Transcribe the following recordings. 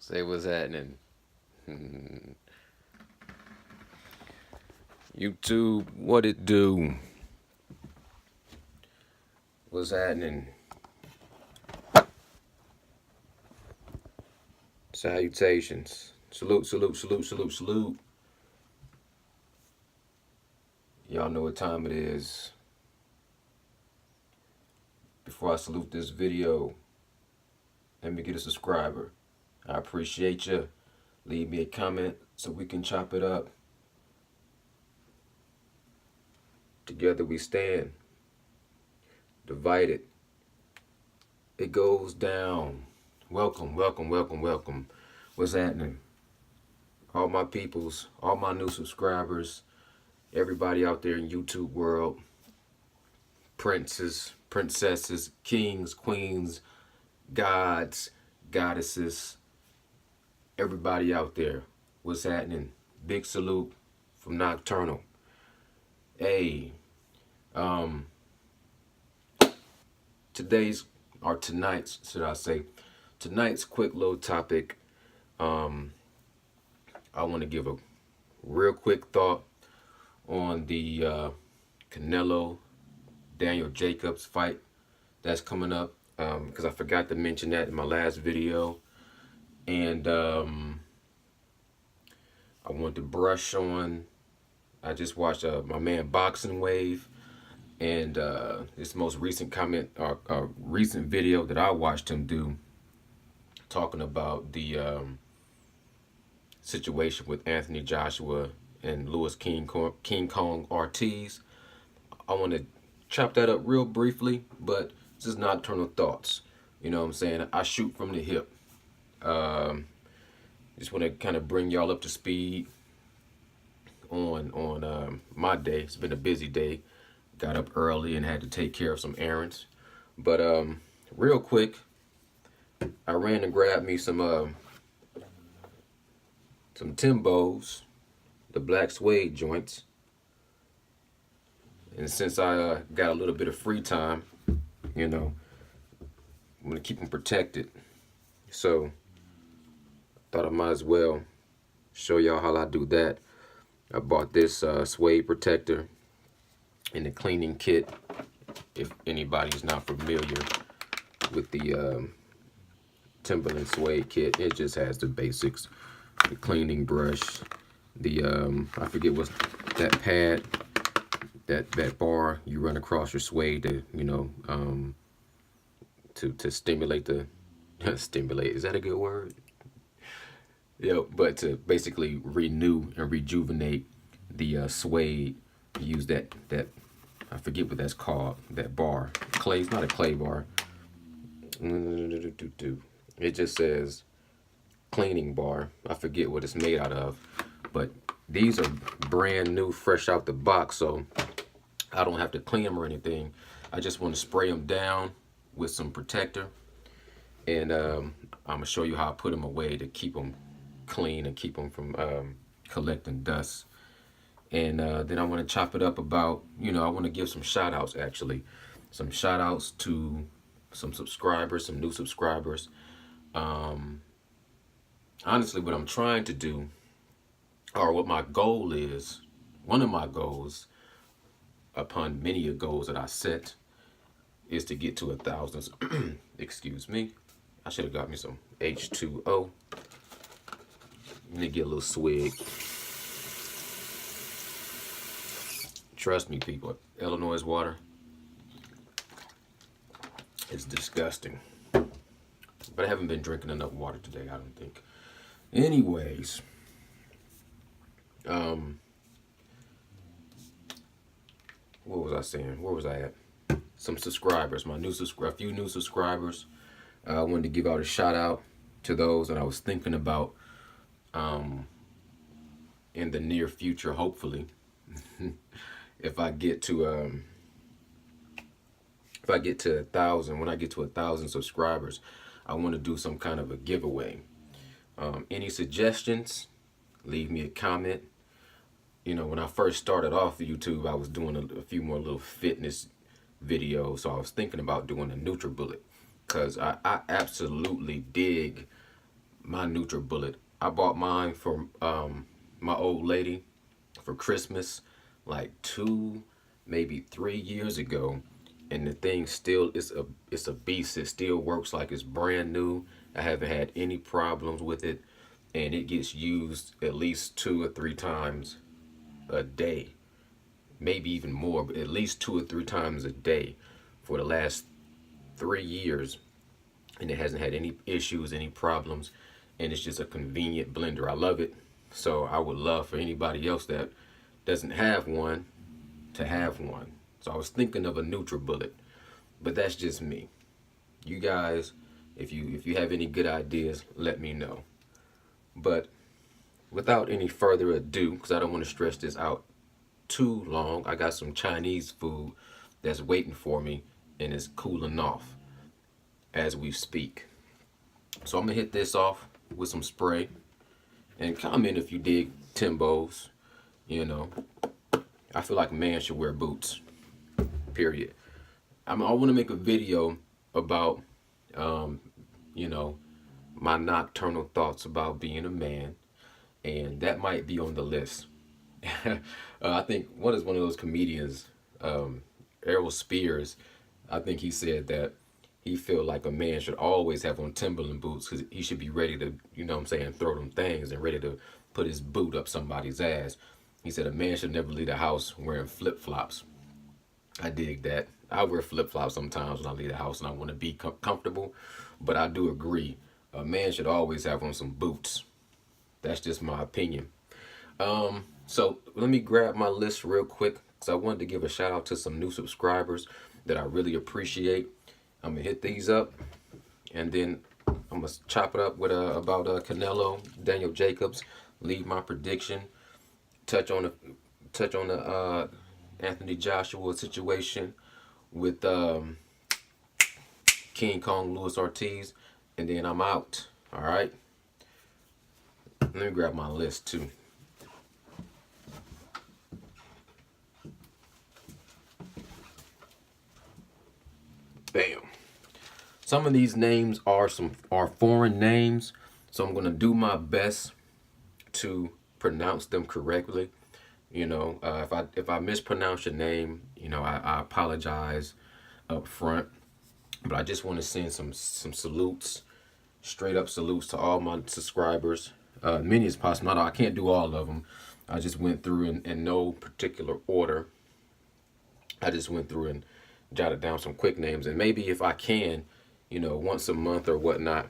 Say what's happening. YouTube, what it do? What's happening? Salutations. Salute, salute, salute, salute, salute. Y'all know what time it is. Before I salute this video, let me get a subscriber. I appreciate you. Leave me a comment so we can chop it up. Together we stand. Divided, it goes down. Welcome, welcome, welcome, welcome. What's happening? All my peoples, all my new subscribers, everybody out there in YouTube world, princes, princesses, kings, queens, gods, goddesses, everybody out there. What's happening? Big salute from Nocturnal. Hey, tonight's quick little topic. I want to give a real quick thought on the Canelo Daniel Jacobs fight that's coming up, because I forgot to mention that in my last video. And I want to brush on, I just watched my man Boxing Wave, and this most recent comment, or recent video that I watched him do, talking about the situation with Anthony Joshua and Louis King Kong Ortiz. I want to chop that up real briefly, but this is Nocturnal Thoughts. You know what I'm saying? I shoot from the hip. Just want to kind of bring y'all up to speed on my day. It's been a busy day. Got up early and had to take care of some errands. But real quick, I ran and grabbed me some Timbos, the black suede joints. And since I got a little bit of free time, you know, I'm gonna keep them protected. So thought I might as well show y'all how I do that. I bought this suede protector in the cleaning kit. If anybody's not familiar with the Timberland suede kit, it just has the basics: the cleaning brush, the I forget what's that pad, that bar you run across your suede to, you know, to stimulate the stimulate, is that a good word? Yeah, but to basically renew and rejuvenate the suede. Use that I forget what that's called, that bar. Clay, it's not a clay bar. It just says cleaning bar. I forget what it's made out of, but these are brand new, fresh out the box, so I don't have to clean them or anything. I just want to spray them down with some protector, and I'm gonna show you how I put them away to keep them clean and keep them from collecting dust. And then I want to chop it up about, you know, I want to give some shout outs, actually. Some shout outs to some subscribers, some new subscribers. Honestly, what I'm trying to do, or what my goal is, one of my goals, upon many of goals that I set, is to get to 1,000. Excuse me. I should have got me some H2O. Let me get a little swig. Trust me, people, Illinois water, it's disgusting. But I haven't been drinking enough water today, I don't think. Anyways, what was I saying? Where was I at? Some subscribers, a few new subscribers. I wanted to give out a shout out to those that I was thinking about in the near future, hopefully. If I get to 1,000, when I get to 1,000 subscribers, I want to do some kind of a giveaway. Any suggestions? Leave me a comment. You know, when I first started off YouTube, I was doing a few more little fitness videos, so I was thinking about doing a NutriBullet, because I absolutely dig my NutriBullet. I bought mine for my old lady for Christmas like 2, maybe 3 years ago, and the thing still is a beast. It still works like it's brand new. I haven't had any problems with it, and it gets used at least 2 or 3 times a day, maybe even more, but at least 2 or 3 times a day for the last 3 years, and it hasn't had any issues, any problems, and it's just a convenient blender. I love it. So I would love for anybody else that doesn't have one to have one. So I was thinking of a NutriBullet, but that's just me. You guys, if you have any good ideas, let me know. But without any further ado, because I don't want to stretch this out too long, I got some Chinese food that's waiting for me, and it's cooling off as we speak. So I'm gonna hit this off with some spray, and comment if you dig Timbos. You know, I feel like a man should wear boots, period. I want to make a video about, you know, my nocturnal thoughts about being a man, and that might be on the list. I think what is one of those comedians, Errol Spears, I think he said that he felt like a man should always have on Timberland boots because he should be ready to, you know what I'm saying, throw them things and ready to put his boot up somebody's ass. He said a man should never leave the house wearing flip-flops. I dig that. I wear flip-flops sometimes when I leave the house and I want to be comfortable, but I do agree, a man should always have on some boots. That's just my opinion. So let me grab my list real quick because I wanted to give a shout out to some new subscribers that I really appreciate. I'm gonna hit these up, and then I'm gonna chop it up with about Canelo, Daniel Jacobs, leave my prediction, touch on the Anthony Joshua situation with King Kong Luis Ortiz, and then I'm out. All right. Let me grab my list too. Bam. Some of these names are foreign names, so I'm gonna do my best to pronounce them correctly. You know, if I mispronounce your name, you know, I apologize up front. But I just want to send some salutes, straight up salutes to all my subscribers, many as possible. I can't do all of them. I just went through in no particular order. I just went through and jotted down some quick names, and maybe if I can, you know, once a month or whatnot,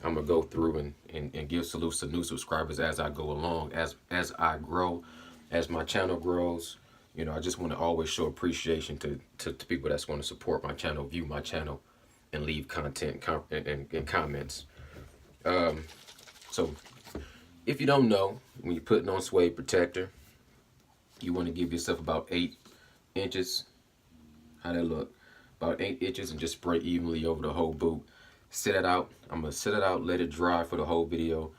I'm gonna go through and give salutes to new subscribers as I go along, as I grow, as my channel grows. You know, I just want to always show appreciation to people that's going to support my channel, view my channel, and leave content and comments. So if you don't know, when you're putting on suede protector, you want to give yourself about 8 inches. How that look? About 8 inches, and just spray evenly over the whole boot. Set it out. I'm gonna set it out, let it dry for the whole video.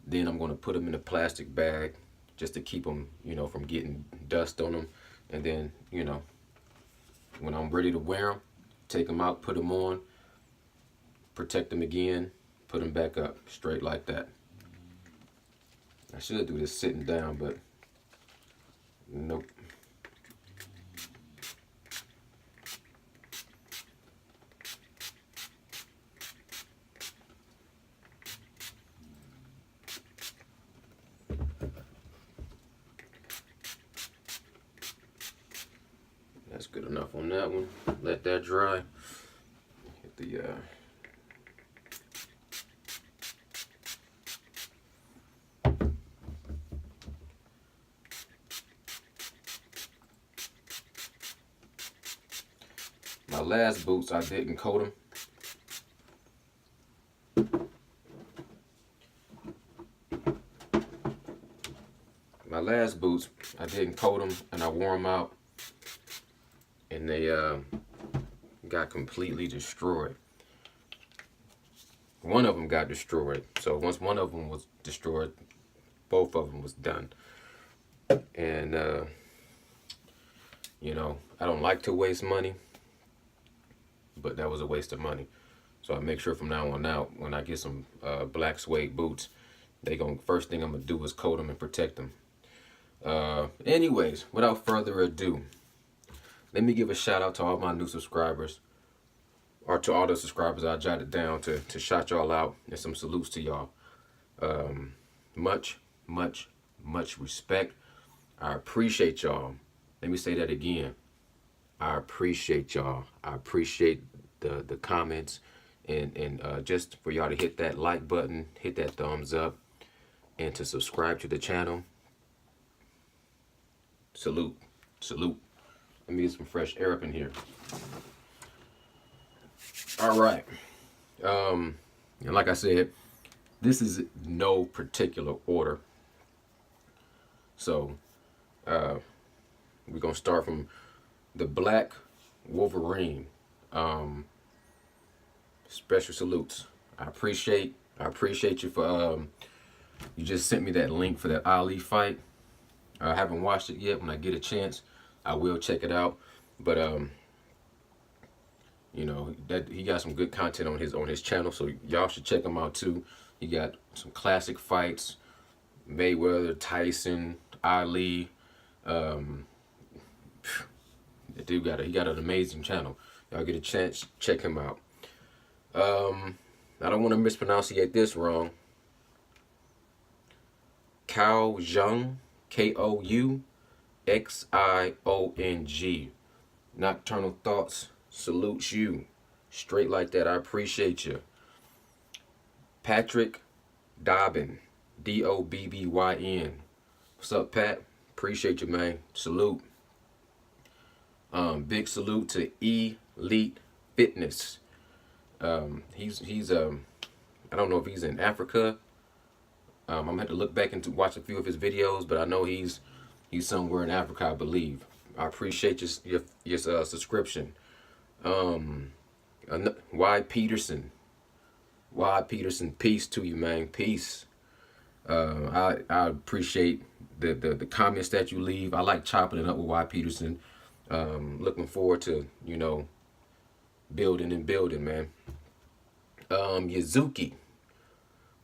Then I'm gonna put them in a plastic bag just to keep them, you know, from getting dust on them. And then, you know, when I'm ready to wear them, take them out, put them on, protect them again, put them back up, straight like that. I should do this sitting down, but nope. That's good enough on that one. Let that dry. Hit the my last boots, I didn't coat them. My last boots, I didn't coat them, and I wore them out, and they got completely destroyed. One of them got destroyed. So once one of them was destroyed, both of them was done. And you know, I don't like to waste money, but that was a waste of money. So I make sure from now on out, when I get some black suede boots, first thing I'm gonna do is coat them and protect them. Anyways, without further ado, let me give a shout out to all my new subscribers, or to all the subscribers I jotted down to shout y'all out, and some salutes to y'all. Much, much, much respect. I appreciate y'all. Let me say that again. I appreciate y'all. I appreciate the comments, and just for y'all to hit that like button, hit that thumbs up, and to subscribe to the channel. Salute. Salute. Let me get some fresh air up in here. All right. And like I said, this is no particular order. So we're gonna start from the Black Wolverine. Special salutes. I appreciate you for you just sent me that link for that Ali fight. I haven't watched it yet. When I get a chance, I will check it out. But you know, that he got some good content on his channel, so y'all should check him out too. He got some classic fights: Mayweather, Tyson, Ali. The dude he got an amazing channel. Y'all get a chance, check him out. I don't want to mispronunciate this wrong. Cao Zhang, Kouxiong. Nocturnal Thoughts salutes you. Straight like that. I appreciate you. Patrick Dobbin, Dobbyn. What's up, Pat? Appreciate you, man. Salute. Big salute to Elite Fitness. He's I don't know if he's in Africa. I'm gonna have to look back and watch a few of his videos, but I know he's somewhere in Africa, I believe. I appreciate your subscription. Y Peterson, peace to you, man. Peace. I appreciate the comments that you leave. I like chopping it up with Y Peterson. Looking forward to, you know, building, man. Yuzuki,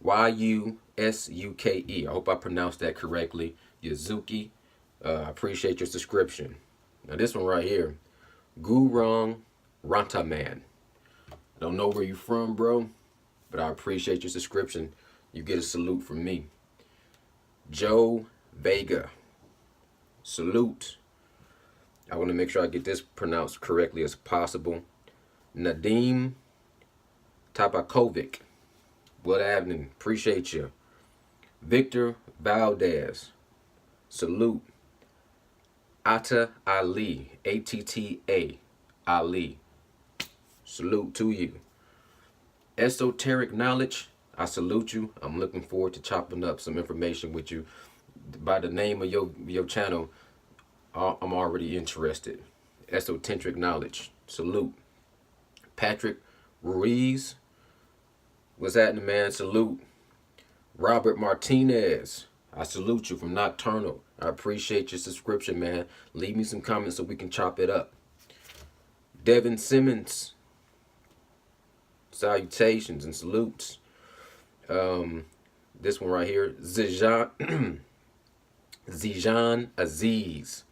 Yusuke. I hope I pronounced that correctly. Yuzuki, I appreciate your subscription. Now this one right here, Gurung Rantaman. I don't know where you from, bro, but I appreciate your subscription. You get a salute from me. Joe Vega, salute. I want to make sure I get this pronounced correctly as possible. Nadim Tabakovic, what happening? Appreciate you. Victor Valdez, salute. Atta Ali, Atta Ali, salute to you. Esoteric Knowledge, I salute you. I'm looking forward to chopping up some information with you. By the name of your channel, I'm already interested. Esoteric Knowledge, salute. Patrick Ruiz, what's happening, man? Salute. Robert Martinez, I salute you from Nocturnal. I appreciate your subscription, man. Leave me some comments so we can chop it up. Devin Simmons, salutations and salutes. This one right here, Zijan Aziz,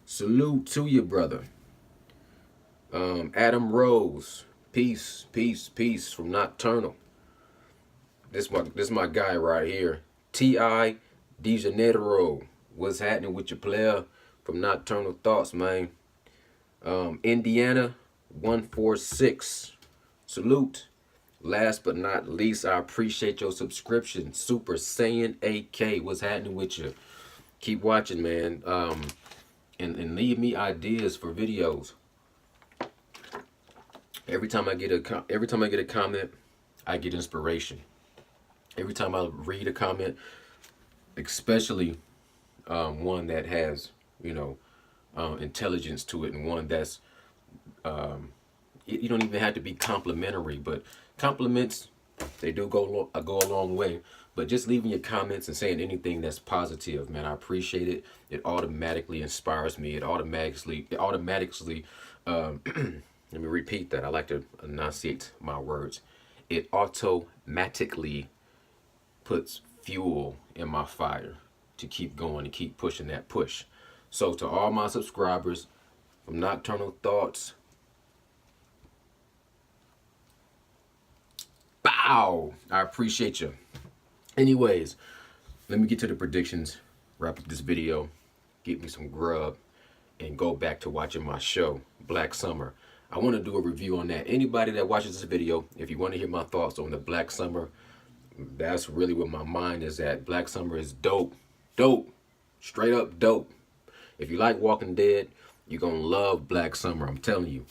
salute to you, brother. Adam Rose, peace from Nocturnal. This my guy right here. T.I. DeJaneiro, what's happening with your player from Nocturnal Thoughts, man. Indiana 146, salute. Last but not least, I appreciate your subscription. Super Saiyan AK, what's happening with you? Keep watching, man. And leave me ideas for videos. Every time I get a comment, I get inspiration. Every time I read a comment, especially one that has, you know, intelligence to it, and one that's you don't even have to be complimentary, but compliments, they do go a long way. But just leaving your comments and saying anything that's positive, man, I appreciate it. It automatically inspires me. It automatically Let me repeat that. I like to enunciate my words. It automatically puts fuel in my fire to keep going and keep pushing that push. So to all my subscribers from Nocturnal Thoughts, bow! I appreciate you. Anyways, let me get to the predictions, wrap up this video, get me some grub, and go back to watching my show, Black Summer. I want to do a review on that. Anybody that watches this video, if you want to hear my thoughts on the Black Summer, that's really what my mind is at. Black Summer is dope. Dope. Straight up dope. If you like Walking Dead, you're going to love Black Summer. I'm telling you.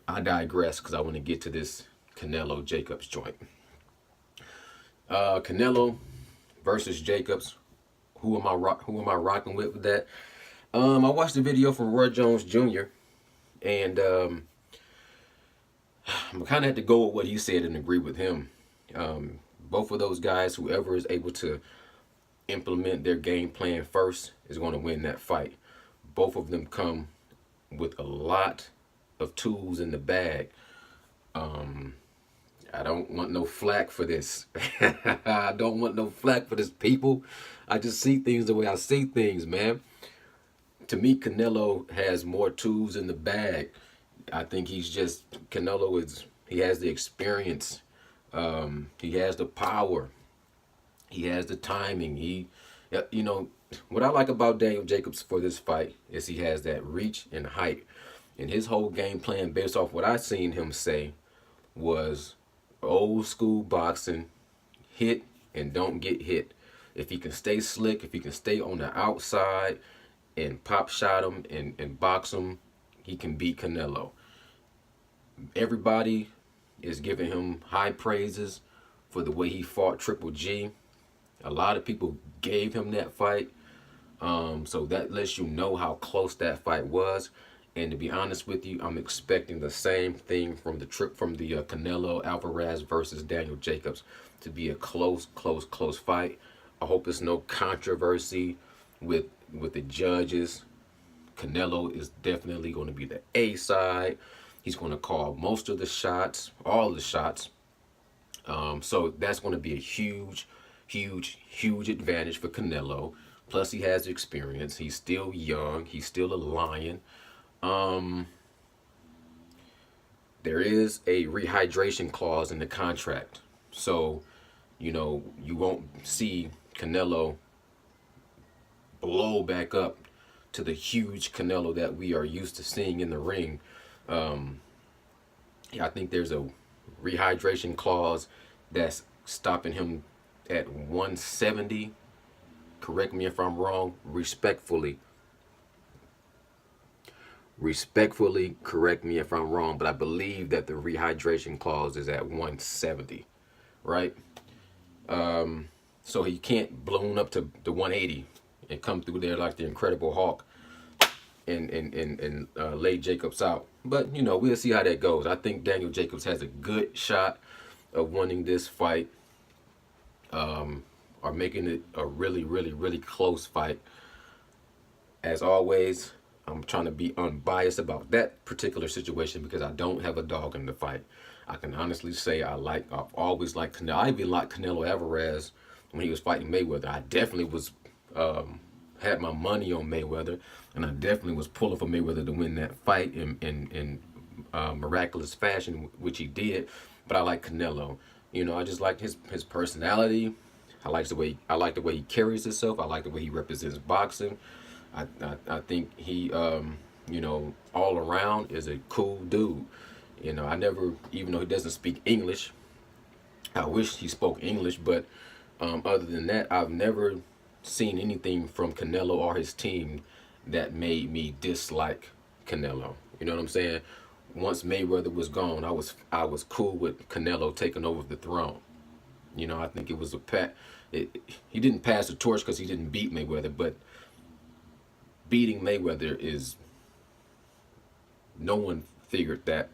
I digress because I want to get to this Canelo Jacobs joint. Canelo versus Jacobs. Who am I rocking with that? I watched the video from Roy Jones Jr. and I kind of had to go with what he said and agree with him. Both of those guys, whoever is able to implement their game plan first is going to win that fight. Both of them come with a lot of tools in the bag. I don't want no flack for this. I don't want no flack for this, people. I just see things the way I see things, man. To me, Canelo has more tools in the bag. I think he has the experience. He has the power. He has the timing. What I like about Daniel Jacobs for this fight is he has that reach and height. And his whole game plan, based off what I seen him say, was old school boxing, hit and don't get hit. If he can stay slick, if he can stay on the outside and pop shot him and box him, he can beat Canelo. Everybody is giving him high praises for the way he fought Triple G. A lot of people gave him that fight. So that lets you know how close that fight was. And to be honest with you, I'm expecting the same thing from the Canelo Alvarez versus Daniel Jacobs to be a close fight. I hope there's no controversy with the judges. Canelo is definitely going to be the A side. He's going to call most of the shots, all the shots. So that's going to be a huge advantage for Canelo. Plus, he has experience. He's still young. He's still a lion. There is a rehydration clause in the contract. So, you won't see Canelo blow back up to the huge Canelo that we are used to seeing in the ring. I think there's a rehydration clause that's stopping him at 170. Correct me if I'm wrong. Respectfully correct me if I'm wrong, but I believe that the rehydration clause is at 170, right? So he can't balloon up to the 180 and come through there like the Incredible Hulk and lay Jacobs out. But, we'll see how that goes. I think Daniel Jacobs has a good shot of winning this fight, or making it a really close fight. As always, I'm trying to be unbiased about that particular situation because I don't have a dog in the fight. I can honestly say I've always liked Canelo. I even liked Canelo Alvarez when he was fighting Mayweather. I definitely was had my money on Mayweather, and I definitely was pulling for Mayweather to win that fight in miraculous fashion, which he did. But I like Canelo. I just like his personality. I like the way he carries himself. I like the way he represents boxing. I think he, all around is a cool dude. I never, even though he doesn't speak English, I wish he spoke English, but other than that, I've never seen anything from Canelo or his team that made me dislike Canelo. You know what I'm saying? Once Mayweather was gone, I was cool with Canelo taking over the throne. I think it was he didn't pass the torch because he didn't beat Mayweather, but beating Mayweather is, no one figured that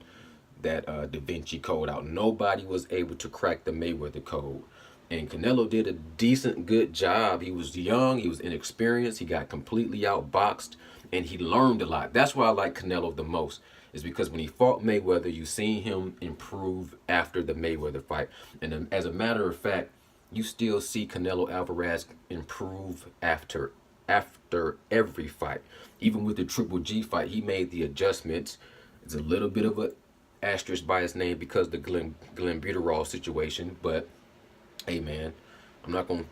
Da Vinci Code out. Nobody was able to crack the Mayweather code. And Canelo did a good job. He was young, he was inexperienced, he got completely outboxed, and he learned a lot. That's why I like Canelo the most, is because when he fought Mayweather, you seen him improve after the Mayweather fight. And as a matter of fact, you still see Canelo Alvarez improve after every fight. Even with the Triple G fight, he made the adjustments. It's a little bit of a asterisk by his name because of the Glenn Buterol situation, but hey man, I'm not gonna,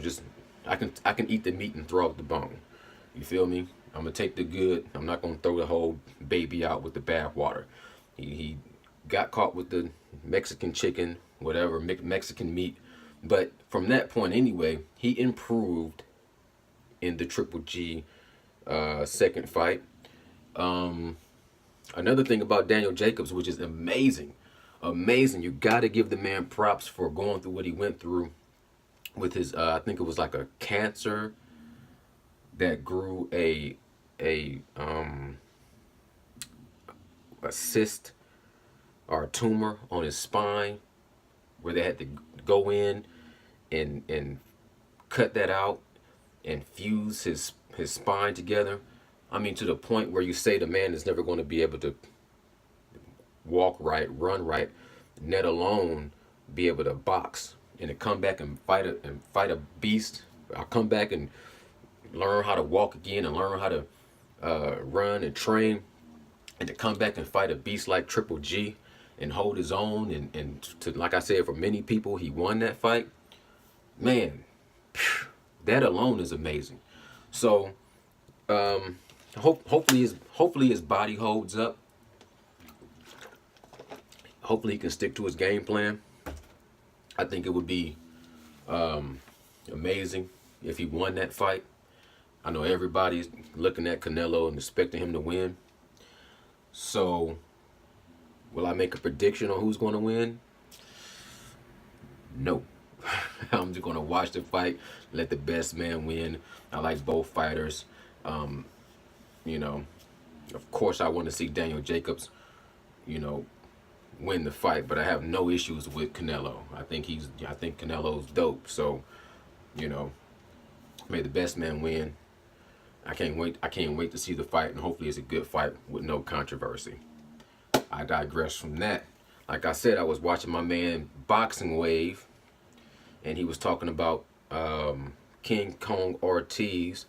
just I can eat the meat and throw out the bone. You feel me? I'm gonna take the good. I'm not gonna throw the whole baby out with the bath water. He got caught with the Mexican chicken, whatever, Mexican meat. But from that point anyway, he improved in the Triple G second fight. Another thing about Daniel Jacobs, which is amazing, you got to give the man props for going through what he went through with his, I think it was like a cancer that grew a cyst or a tumor on his spine, where they had to go in and cut that out and fuse his spine together. I mean, to the point where you say the man is never going to be able to walk right, run right, let alone be able to box, and to come back and fight a beast. I'll come back and learn how to walk again and learn how to run and train, and to come back and fight a beast like Triple G and hold his own, and to, like I said, for many people, he won that fight. Man, that alone is amazing. So hopefully his body holds up. Hopefully he can stick to his game plan. I think it would be amazing if he won that fight. I know everybody's looking at Canelo and expecting him to win. So will I make a prediction on who's going to win? No. I'm just going to watch the fight, let the best man win. I like both fighters. Of course I want to see Daniel Jacobs, win the fight, but I have no issues with Canelo. I think Canelo's dope. So, may the best man win. I can't wait to see the fight, and hopefully it's a good fight with no controversy. I digress from that. Like I said, I was watching my man Boxing Wave, and he was talking about King Kong Ortiz.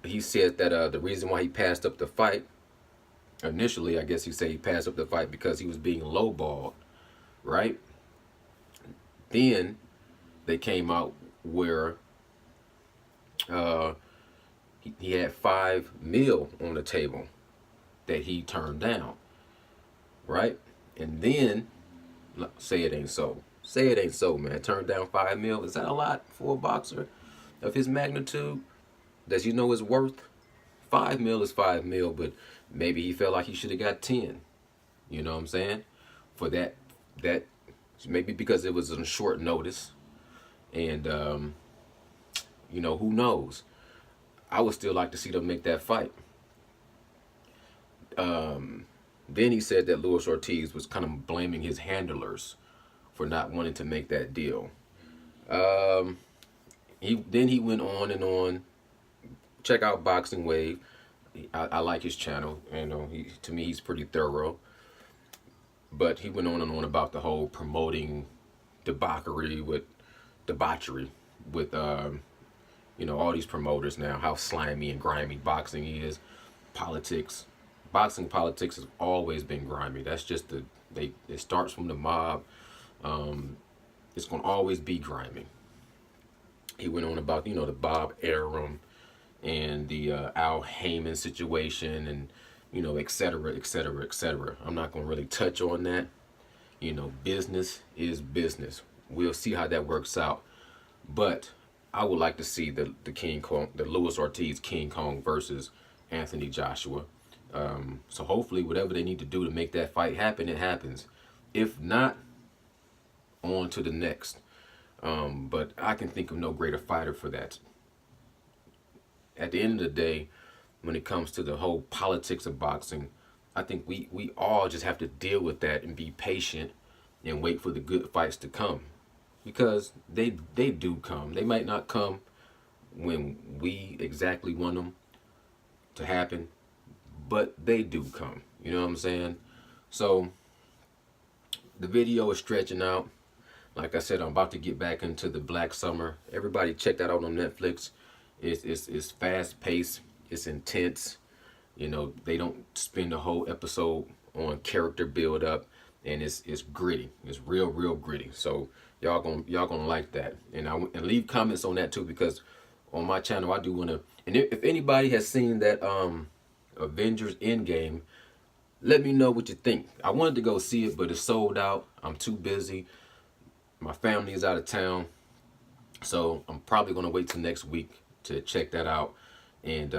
He said that the reason why he passed up the fight, initially, I guess he said he passed up the fight because he was being lowballed, right? Then they came out where he had $5 million on the table that he turned down, right? And then say it ain't so. Say it ain't so, man. Turned down $5 million. Is that a lot for a boxer of his magnitude? Does his worth? $5 million is $5 million, but maybe he felt like he should have got 10. You know what I'm saying? For that maybe because it was on short notice, and who knows? I would still like to see them make that fight. Then he said that Luis Ortiz was kind of blaming his handlers for not wanting to make that deal. He went on and on. Check out Boxing Wave. I like his channel. To me, he's pretty thorough. But he went on and on about the whole promoting debauchery with all these promoters now, how slimy and grimy boxing is. Politics. Boxing politics has always been grimy. That's just it starts from the mob. It's going to always be grimy. He went on about, the Bob Arum and the Al Heyman situation, and et cetera, et cetera, et cetera. I'm not going to really touch on that. Business is business. We'll see how that works out. But I would like to see the King Kong, the Luis Ortiz King Kong versus Anthony Joshua. So hopefully whatever they need to do to make that fight happen, it happens. If not, on to the next. But I can think of no greater fighter for that. At the end of the day, when it comes to the whole politics of boxing, I think we all just have to deal with that and be patient and wait for the good fights to come. Because they do come. They might not come when we exactly want them to happen, but they do come. You know what I'm saying? So the video is stretching out. Like I said, I'm about to get back into the Black Summer. Everybody check that out on Netflix. It's fast paced. It's intense. You know, they don't spend the whole episode on character build up, and it's gritty. It's real gritty. So y'all gonna like that. And leave comments on that too, because on my channel I do wanna. And if anybody has seen that Avengers Endgame, let me know what you think. I wanted to go see it, but it's sold out. I'm too busy. My family is out of town, so I'm probably gonna wait till next week to check that out. And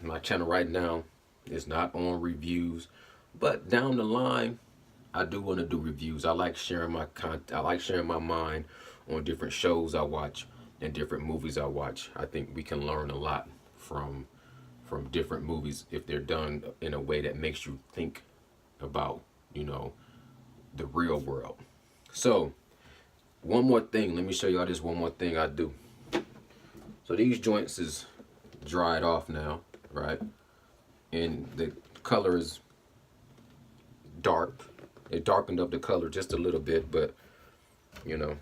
my channel right now is not on reviews, but down the line, I do want to do reviews. I like sharing my content. I like sharing my mind on different shows I watch and different movies I watch. I think we can learn a lot from different movies if they're done in a way that makes you think about, you know, the real world. So one more thing, let me show y'all this one more thing I do. So these joints is dried off now, right? And the color is dark. It darkened up the color just a little bit, but you know,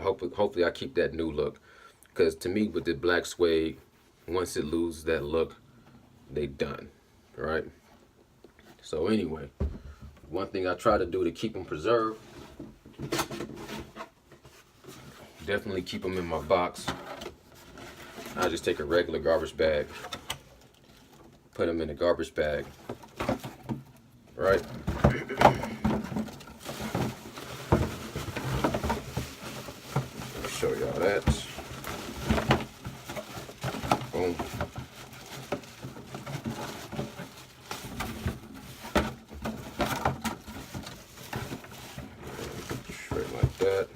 hopefully I keep that new look. Because to me, with the black suede, once it loses that look, they done, right? So anyway, one thing I try to do to keep them preserved, definitely keep them in my box. I just take a regular garbage bag, put them in a garbage bag, right? I'll show y'all that. Boom. Straight like that.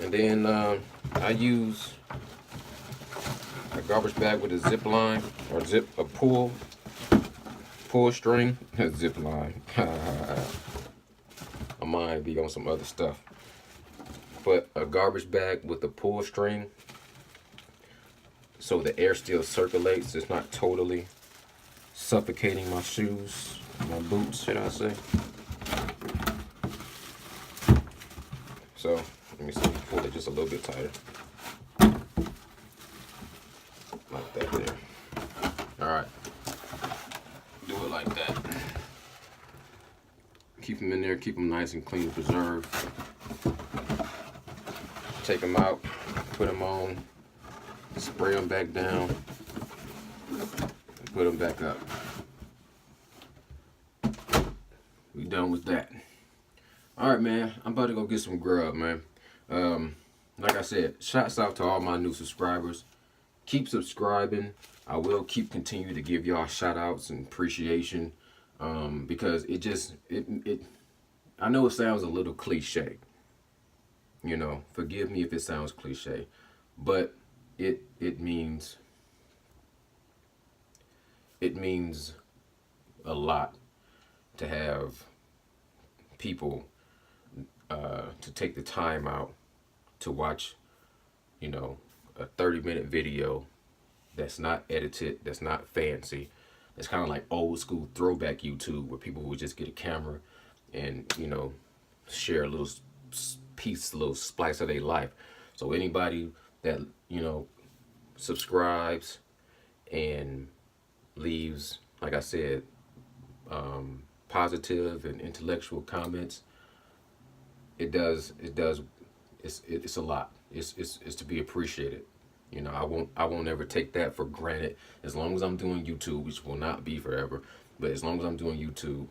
And then I use a garbage bag with a zip line or a pull string. Zip line. I might be on some other stuff. But a garbage bag with a pull string, so the air still circulates. It's not totally suffocating my shoes, my boots, should I say. So let me see, pull it just a little bit tighter. Like that there. Alright. Do it like that. Keep them in there, keep them nice and clean and preserved. Take them out, put them on, spray them back down, and put them back up. We done with that. Alright, man, I'm about to go get some grub, man. Like I said, shouts out to all my new subscribers. Keep subscribing. I will keep continue to give y'all shout outs and appreciation, because I know it sounds a little cliche. You know, forgive me if it sounds cliche, but it means a lot to have people to take the time out to watch, you know, a 30-minute video that's not edited, that's not fancy. It's kind of like old school throwback YouTube where people would just get a camera and, you know, share a little piece, a little splice of their life. So anybody that, you know, subscribes and leaves, like I said, positive and intellectual comments, it's a lot. It's to be appreciated. You know, I won't ever take that for granted. As long as I'm doing YouTube, which will not be forever, but as long as I'm doing YouTube,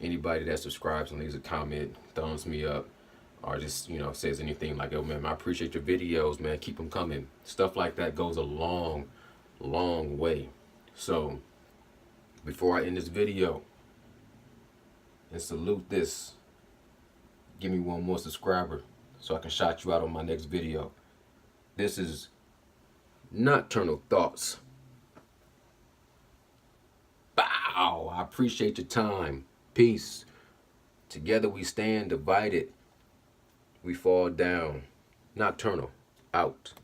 anybody that subscribes and leaves a comment, thumbs me up, or just, you know, says anything like, oh man, I appreciate your videos, man, keep them coming. Stuff like that goes a long way. So before I end this video and salute this, give me one more subscriber so I can shout you out on my next video. This is Nocturnal Thoughts. Bow! I appreciate your time. Peace. Together we stand, divided we fall down. Nocturnal out.